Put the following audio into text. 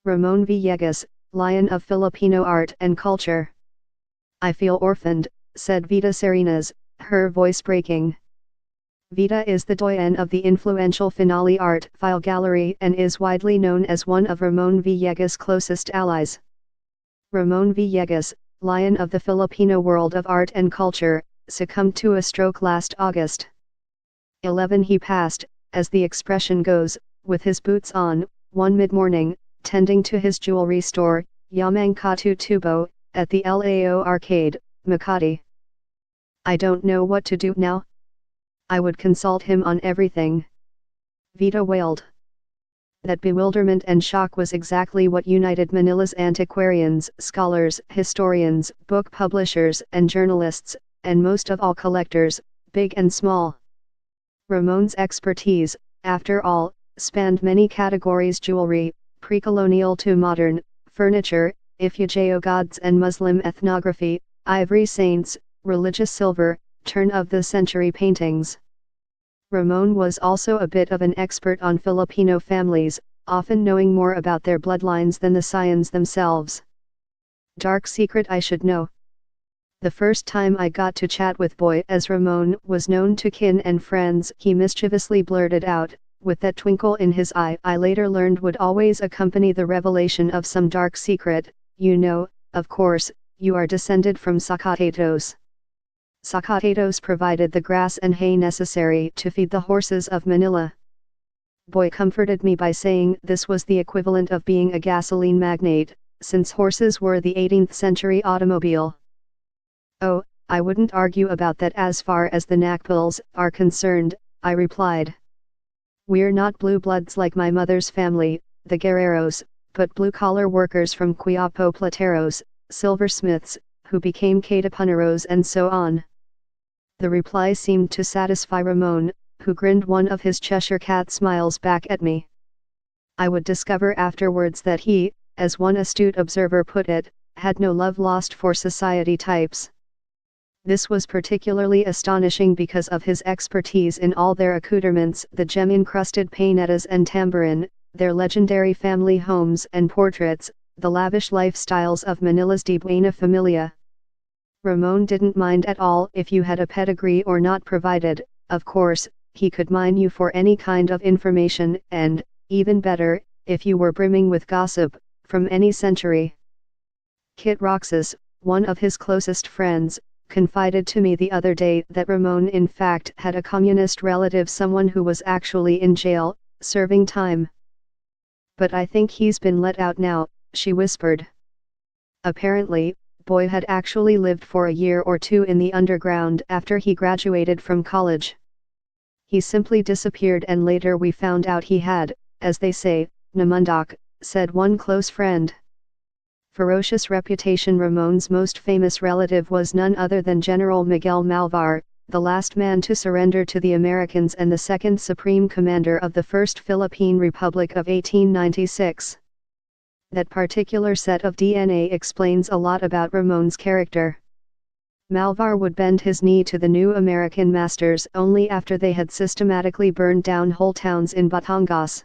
Ramon Villegas, Lion of Filipino Art and Culture. I feel orphaned, said Vida Serenas, her voice breaking. Vida is the doyen of the influential Finale Art File Gallery and is widely known as one of Ramon Villegas' closest allies. Ramon Villegas, Lion of the Filipino world of art and culture, succumbed to a stroke last August. 11 He passed, as the expression goes, with his boots on, one mid-morning, tending to his jewelry store, Yamangkatu Tubo, at the Lao Arcade, Makati. I don't know what to do now. I would consult him on everything. Vida wailed. That bewilderment and shock was exactly what united Manila's antiquarians, scholars, historians, book publishers and journalists, and most of all collectors, big and small. Ramon's expertise, after all, spanned many categories: jewelry, pre-colonial to modern, furniture, Ifugeo gods and Muslim ethnography, ivory saints, religious silver, turn-of-the-century paintings. Ramon was also a bit of an expert on Filipino families, often knowing more about their bloodlines than the scions themselves. Dark secret I should know. The first time I got to chat with Boy, as Ramon was known to kin and friends, he mischievously blurted out, with that twinkle in his eye I later learned would always accompany the revelation of some dark secret, you know, of course, you are descended from Zacatetos. Zacatetos provided the grass and hay necessary to feed the horses of Manila. Boy comforted me by saying this was the equivalent of being a gasoline magnate, since horses were the 18th century automobile. Oh, I wouldn't argue about that as far as the Nakpils are concerned, I replied. We're not blue bloods like my mother's family, the Guerreros, but blue-collar workers from Quiapo, plateros, silversmiths, who became catapuneros and so on. The reply seemed to satisfy Ramon, who grinned one of his Cheshire cat smiles back at me. I would discover afterwards that he, as one astute observer put it, had no love lost for society types. This was particularly astonishing because of his expertise in all their accoutrements, the gem-encrusted peinetas and tambourine, their legendary family homes and portraits, the lavish lifestyles of Manila's de Buena Familia. Ramon didn't mind at all if you had a pedigree or not, provided, of course, he could mine you for any kind of information, and, even better, if you were brimming with gossip, from any century. Kit Roxas, one of his closest friends, confided to me the other day that Ramon in fact had a communist relative, someone who was actually in jail, serving time. But I think he's been let out now, she whispered. Apparently, Boy had actually lived for a year or two in the underground after he graduated from college. He simply disappeared and later we found out he had, as they say, namundak, said one close friend. Ferocious reputation. Ramon's most famous relative was none other than General Miguel Malvar, the last man to surrender to the Americans and the second supreme commander of the First Philippine Republic of 1896. That particular set of DNA explains a lot about Ramon's character. Malvar would bend his knee to the new American masters only after they had systematically burned down whole towns in Batangas.